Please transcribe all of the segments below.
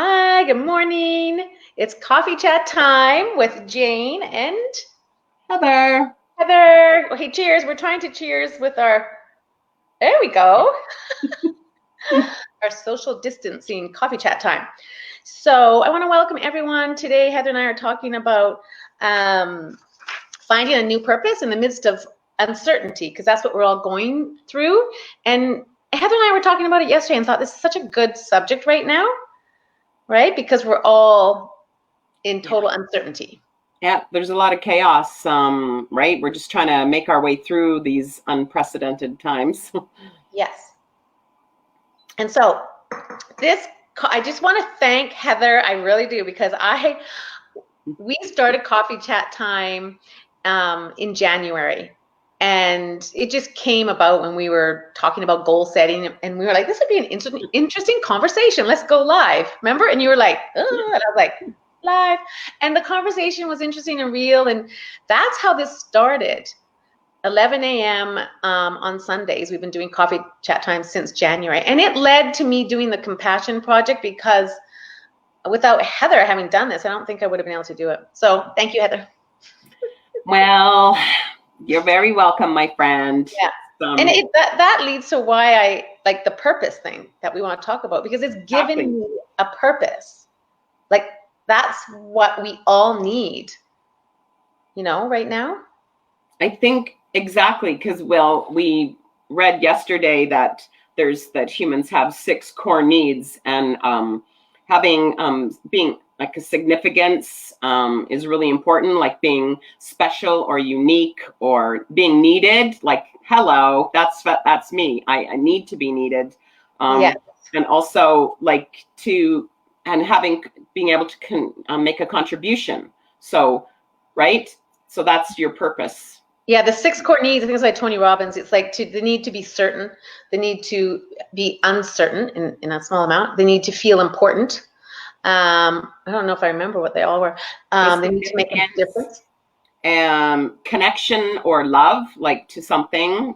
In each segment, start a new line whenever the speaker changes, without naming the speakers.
Hi, good morning. It's coffee chat time with Jane and
Heather.
Heather. Oh, hey, cheers. We're trying to cheers with there we go, our social distancing coffee chat time. So I want to welcome everyone. Today, Heather and I are talking about finding a new purpose in the midst of uncertainty, because that's what we're all going through. And Heather and I were talking about it yesterday and thought this is such a good subject right now, right? Because we're all in total uncertainty.
Yeah, there's a lot of chaos, right? We're just trying to make our way through these unprecedented times.
Yes. And so I just want to thank Heather. I really do, because we started coffee chat time in January, and it just came about when we were talking about goal setting, and we were like, this would be an interesting conversation. Let's go live. Remember? And you were like, oh, and I was like, live. And the conversation was interesting and real, and that's how this started. 11 a.m. On Sundays. We've been doing coffee chat time since January. And it led to me doing the Compassion Project, because without Heather having done this, I don't think I would have been able to do it. So thank you, Heather.
Well, you're very welcome, my friend.
Yeah. And that leads to why I like the purpose thing that we want to talk about, because it's given me a purpose. Like, that's what we all need, right now.
I think exactly, because, well, we read yesterday that humans have 6 core needs, and having being like a significance is really important, like being special or unique or being needed. Like, hello, that's me. I need to be needed.
Yeah.
And also being able to make a contribution. So, right. So that's your purpose.
Yeah, the 6 core needs, I think it's by Tony Robbins. It's like the need to be certain, the need to be uncertain in a small amount, the need to feel important. I don't know if I remember what they all were. They need to make a difference.
Connection or love, like to something.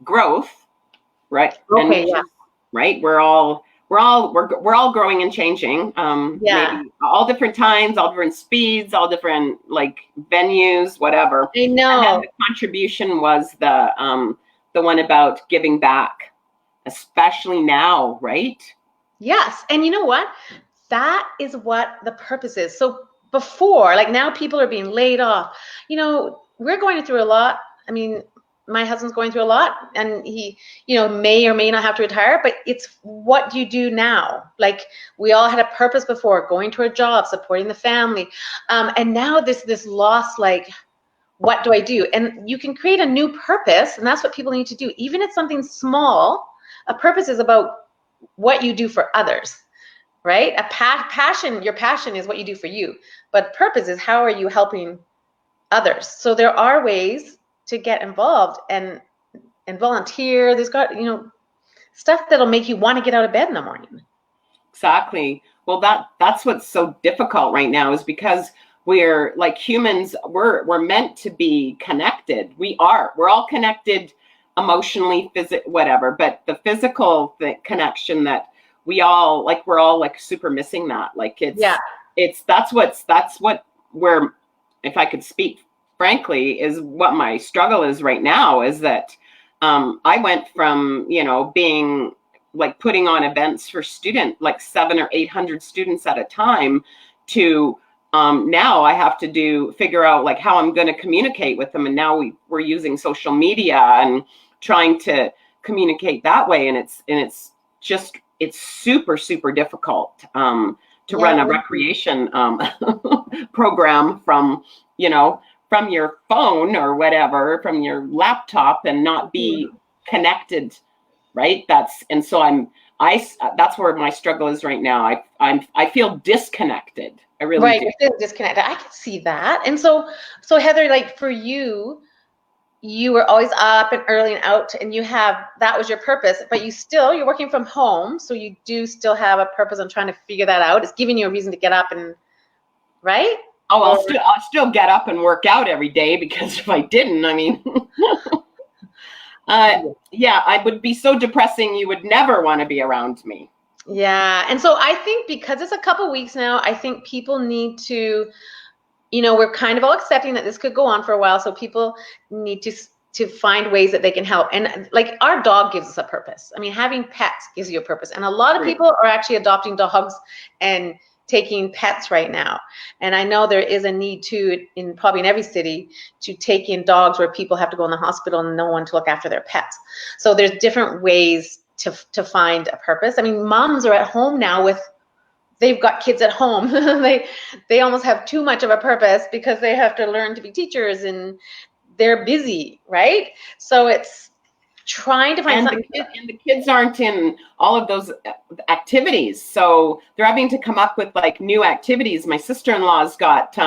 Growth, right?
Okay, yeah.
Right. We're all growing and changing.
Yeah.
Maybe all different times, all different speeds, all different like venues, whatever.
I know.
And then the contribution was the one about giving back, especially now, right?
Yes. And you know what? That is what the purpose is. So before, like now, people are being laid off. We're going through a lot. I mean, my husband's going through a lot, and he, may or may not have to retire, but it's what do you do now? Like, we all had a purpose before, going to a job, supporting the family. And now this loss, like, what do I do? And you can create a new purpose, and that's what people need to do. Even if it's something small, a purpose is about what you do for others, right? Your passion is what you do for you, but purpose is how are you helping others? So there are ways to get involved and volunteer. There's got, stuff that'll make you want to get out of bed in the morning.
Exactly. Well, that's what's so difficult right now, is because we're like humans, we're meant to be connected. We're all connected emotionally, whatever, but the physical connection that we're all like super missing that. Like that's what we're, if I could speak frankly, is what my struggle is right now, is that I went from, being like putting on events for like 700 or 800 students at a time to now I have to figure out like how I'm going to communicate with them. And now we're using social media and trying to communicate that way. And it's super, super difficult to run a recreation program from your phone or whatever, from your laptop, and not be connected, right? That's where my struggle is right now. I feel disconnected. I really
right.
do.
You're feeling disconnected. I can see that. And so Heather, like for you, you were always up and early and out, and that was your purpose, but you're working from home, so you do still have a purpose on trying to figure that out. It's giving you a reason to get up and, right?
Oh, I'll still get up and work out every day, because if I didn't, I mean, yeah, I would be so depressing. You would never want to be around me.
Yeah. And so I think because it's a couple weeks now, I think people need to, we're kind of all accepting that this could go on for a while. So people need to find ways that they can help. And like our dog gives us a purpose. I mean, having pets gives you a purpose. And a lot of
Right.
people are actually adopting dogs and taking pets right now. And I know there is a need to, probably in every city, to take in dogs where people have to go in the hospital and no one to look after their pets. So there's different ways to find a purpose. I mean, moms are at home now they've got kids at home. they almost have too much of a purpose because they have to learn to be teachers and they're busy, right? So it's trying to find something.
And the kids aren't in all of those activities, so they're having to come up with like new activities. My sister-in-law's got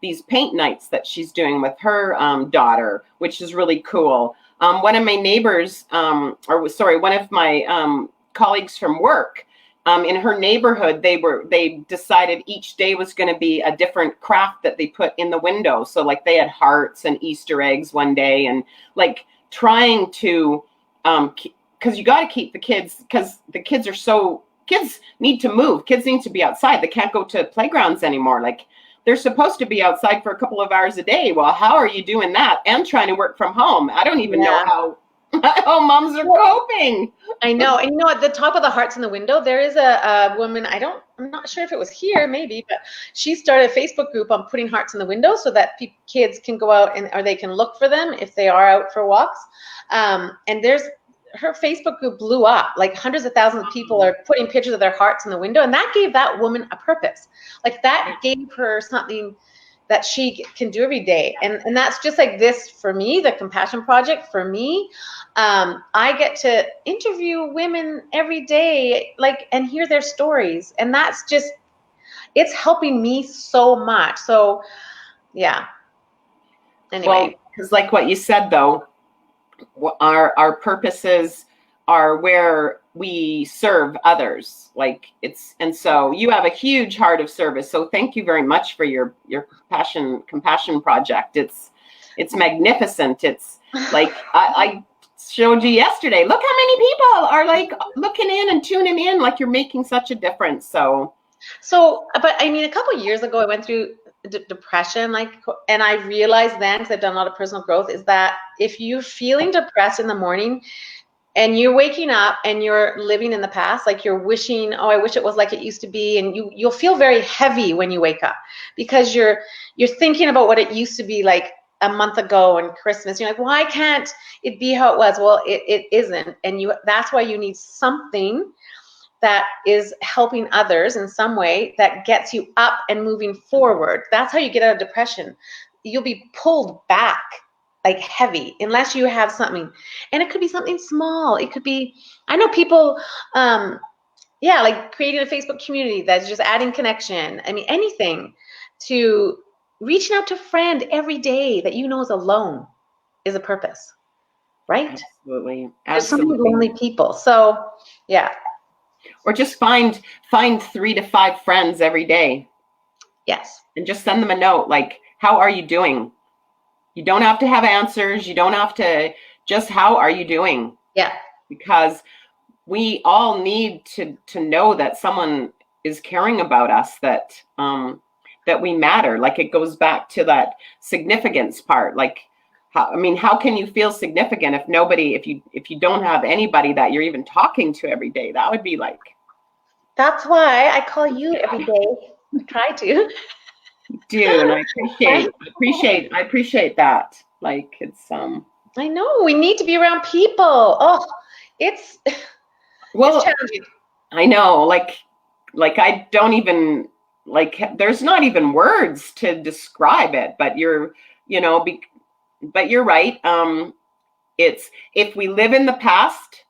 these paint nights that she's doing with her daughter, which is really cool. One of my neighbors, one of my colleagues from work, in her neighborhood, they decided each day was going to be a different craft that they put in the window. So like they had hearts and Easter eggs one day, and like trying to, because you got to keep the kids, because the kids kids need to move. Kids need to be outside. They can't go to playgrounds anymore. Like they're supposed to be outside for a couple of hours a day. Well, how are you doing that and trying to work from home? I don't even know how moms are coping.
I know. And at the top of the hearts in the window, there is a woman, I'm not sure if it was here, maybe, but she started a Facebook group on putting hearts in the window so that kids can go out or they can look for them if they are out for walks. And her Facebook group blew up. Like hundreds of thousands of people are putting pictures of their hearts in the window. And that gave that woman a purpose. Like that gave her something that she can do every day. And that's just like this for me, the Compassion Project for me. I get to interview women every day, and hear their stories. And that's just, it's helping me so much. So yeah. Anyway.
Well, because like what you said though, our purposes are where we serve others. And so you have a huge heart of service. So thank you very much for your compassion project. It's magnificent. It's like I showed you yesterday. Look how many people are like looking in and tuning in, like you're making such a difference. So,
but I mean, a couple of years ago, I went through depression, and I realized then, because I've done a lot of personal growth, is that if you're feeling depressed in the morning and you're waking up and you're living in the past, like you're wishing, oh, I wish it was like it used to be, and you'll feel very heavy when you wake up because you're thinking about what it used to be like a month ago and Christmas. You're like, why can't it be how it was? Well, it isn't, and that's why you need something that is helping others in some way that gets you up and moving forward. That's how you get out of depression. You'll be pulled back like heavy unless you have something. And it could be something small. It could be, I know people, like creating a Facebook community that's just adding connection. I mean, anything, to reaching out to a friend every day that you know is alone is a purpose, right?
Absolutely.
There's so many lonely people. So yeah.
Or just find 3 to 5 friends every day.
Yes.
And just send them a note like, how are you doing? You don't have to have answers. You don't have to, just how are you doing?
Yeah.
Because we all need to know that someone is caring about us, that we matter. Like it goes back to that significance part. Like, how can you feel significant if you don't have anybody that you're even talking to every day? That would be like.
That's why I call you every day. I try to.
You do, and I appreciate that. Like it's
I know we need to be around people. Oh, it's challenging.
I know, like I don't even there's not even words to describe it, but you're right. It's if we live in the past,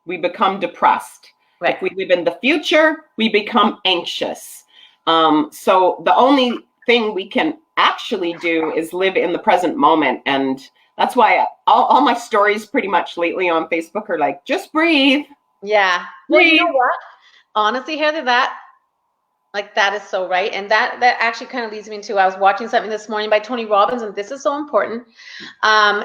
we become depressed. Right. If we live in the future, we become anxious. So the only thing we can actually do is live in the present moment. And that's why all my stories pretty much lately on Facebook are like, just breathe.
Yeah. Well, you know what? Honestly, Heather, Like that is so right. And that actually kind of leads me into, I was watching something this morning by Tony Robbins, and this is so important.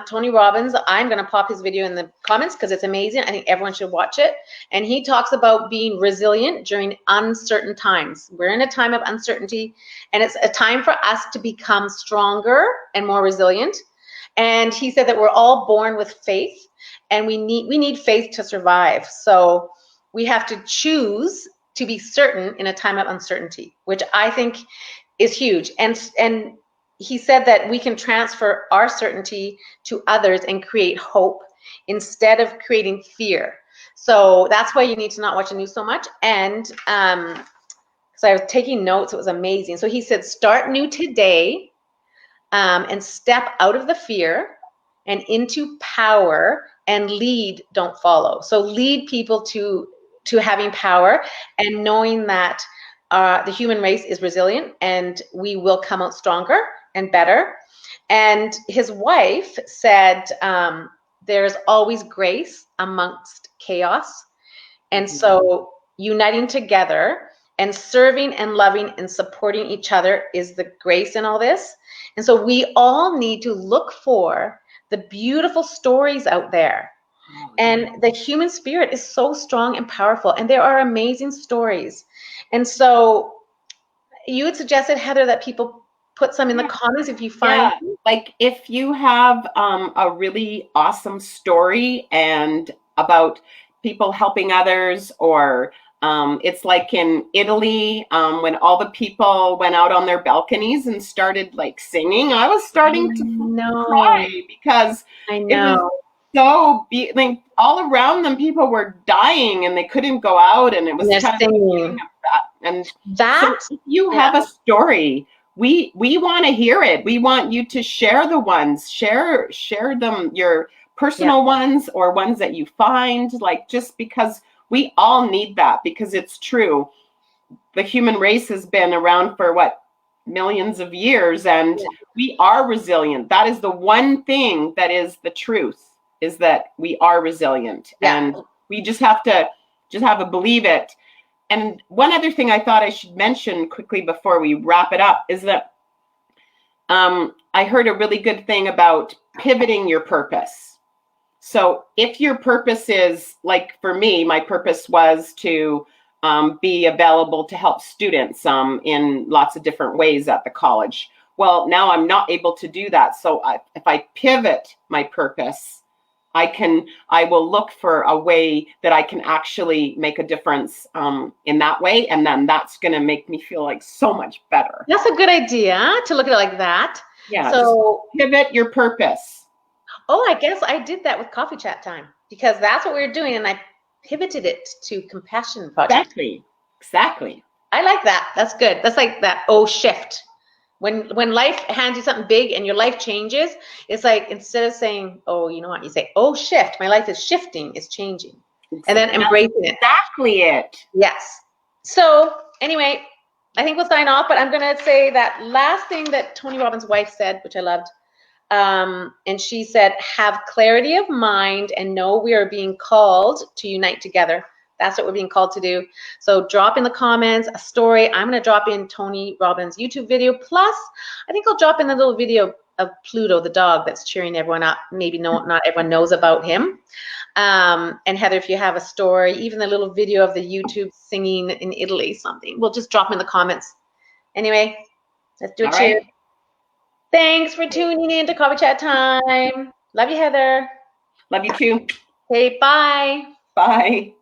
Tony Robbins, I'm going to pop his video in the comments because it's amazing. I think everyone should watch it. And he talks about being resilient during uncertain times. We're in a time of uncertainty, and it's a time for us to become stronger and more resilient. And he said that we're all born with faith, and we need faith to survive. So we have to choose to be certain in a time of uncertainty, which I think is huge. And he said that we can transfer our certainty to others and create hope instead of creating fear. So that's why you need to not watch the news so much. And so I was taking notes. It was amazing. So he said, start new today, and step out of the fear and into power, and lead, don't follow. So lead people to having power and knowing that the human race is resilient and we will come out stronger and better. And his wife said, there's always grace amongst chaos. And so uniting together and serving and loving and supporting each other is the grace in all this. And so we all need to look for the beautiful stories out there. And the human spirit is so strong and powerful, and there are amazing stories. And so you had suggested, Heather, that people put some in the comments if you find.
Yeah, like if you have a really awesome story and about people helping others, or it's like in Italy, when all the people went out on their balconies and started like singing, I was starting to cry because it was so like all around them, people were dying and they couldn't go out, and it was kind of that. And that, so if you have a story, we want to hear it. We want you to share the ones, share them, your personal ones or ones that you find, like, just because we all need that, because it's true. The human race has been around for what, millions of years, and we are resilient. That is the one thing that is the truth, is that we are resilient, and we just have to believe it. And one other thing I thought I should mention quickly before we wrap it up is that I heard a really good thing about pivoting your purpose. So if your purpose is, like for me, my purpose was to be available to help students in lots of different ways at the college. Well, now I'm not able to do that. So if I pivot my purpose, I will look for a way that I can actually make a difference in that way. And then that's going to make me feel like so much better.
That's a good idea to look at it like that.
Yeah. So pivot your purpose.
Oh, I guess I did that with Coffee Chat Time, because that's what we were doing. And I pivoted it to Compassion Project.
Exactly.
I like that. That's good. That's like that shift. When life hands you something big and your life changes, it's like, instead of saying, oh, you know what, you say, oh, shift. My life is shifting, it's changing. And then embracing it.
Exactly it.
Yes. So anyway, I think we'll sign off, but I'm going to say that last thing that Tony Robbins' wife said, which I loved. And she said, have clarity of mind and know we are being called to unite together. That's what we're being called to do. So drop in the comments a story. I'm going to drop in Tony Robbins' YouTube video. Plus, I think I'll drop in a little video of Pluto, the dog that's cheering everyone up. Maybe not everyone knows about him. And Heather, if you have a story, even a little video of the YouTube singing in Italy, something, we'll just drop them in the comments. Anyway, let's do a cheer. Right. Thanks for tuning in to Coffee Chat Time. Love you, Heather.
Love you too.
Okay, bye.
Bye.